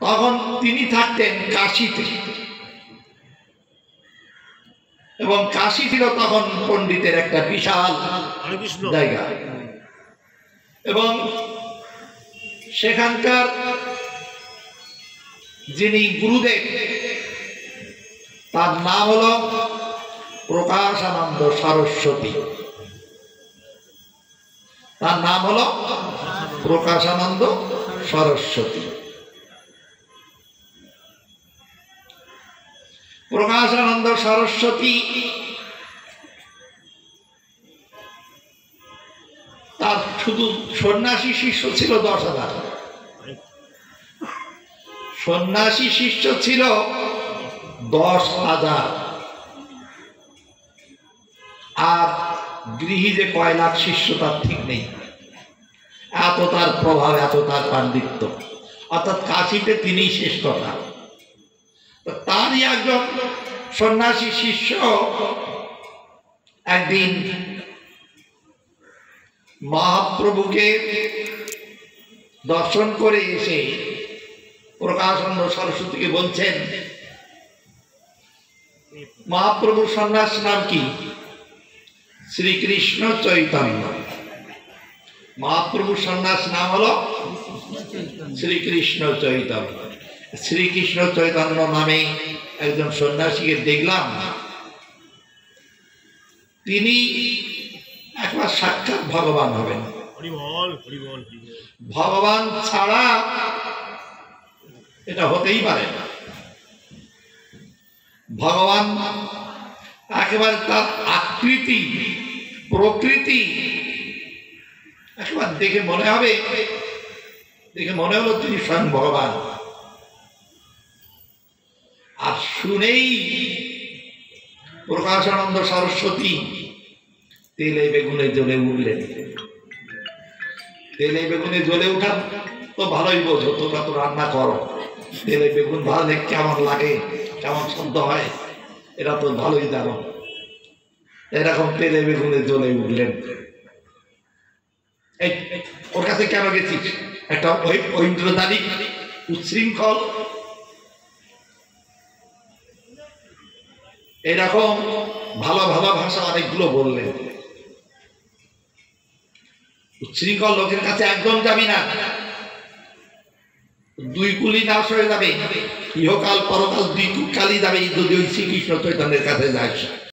তখন তিনি থাকতেন কাশীতে, এবং কাশী ছিল তখন পণ্ডিতের একটা বিশাল জায়গা, এবং সেখানকার যিনি গুরুদেব তার নাম হলো প্রকাশানন্দ সরস্বতী। তার নাম হলো প্রকাশানন্দ সরস্বতী। প্রকাশানন্দ সরস্বতী তার শুধু সন্ন্যাসী শিষ্য ছিল 10,000, সন্ন্যাসী শিষ্য ছিল 10,000, আর গৃহী যে কয় লাখ শিষ্য তার ঠিক নেই। এত তার প্রভাব, এত তার পাণ্ডিত্য, অর্থাৎ কাশীতে তিনি শ্রেষ্ঠতা। তারই একজন সন্ন্যাসী শিষ্য একদিন মহাপ্রভুকে দর্শন করে এসে প্রকাশানন্দ সরস্বতীকে বলছেন, মহাপ্রভুর সন্ন্যাস নাম কি? শ্রীকৃষ্ণ চৈতন্য। মহাপ্রভুর সন্ন্যাস নাম হলো শ্রীকৃষ্ণ চৈতন্য। শ্রীকৃষ্ণ চৈতন্য নামে একজন সন্ন্যাসীকে দেখলাম, তিনি একবার সাক্ষাৎ ভগবান হবেন। ভগবান ছাড়া এটা হতেই পারে না। ভগবান একেবারে তার আকৃতি, প্রকৃতি একবার দেখে মনে হবে, দেখে মনে হলো তিনি স্বয়ং ভগবান। আর শুনেই প্রকাশানন্দ সরস্বতী তেলে বেগুনে জ্বলে উঠলেন। তেলে বেগুনে জ্বলে উঠা তো ভালোই বোঝো, তোমরা তো রান্না করো, তেলে বেগুন ভাজলে কেমন লাগে, কেমন শব্দ হয়, এটা তো ভালোই জানো। এরকম তেলে বেগুনে জ্বলে উঠলেন। এই ওর কাছে কেন গেছিস? একটা ঐন্দ্রদারিক উচ্ছৃঙ্খল এরকম ভালো ভালো ভাষা অনেকগুলো বললেন। উচ্ছৃঙ্খল লোকের কাছে একদম যাবি না, দুই কুলি নাশ হয়ে যাবে, ইহকাল পরকাল দুই কালই যাবে যদি ওই শ্রীকৃষ্ণ চৈতন্যের কাছে যাস।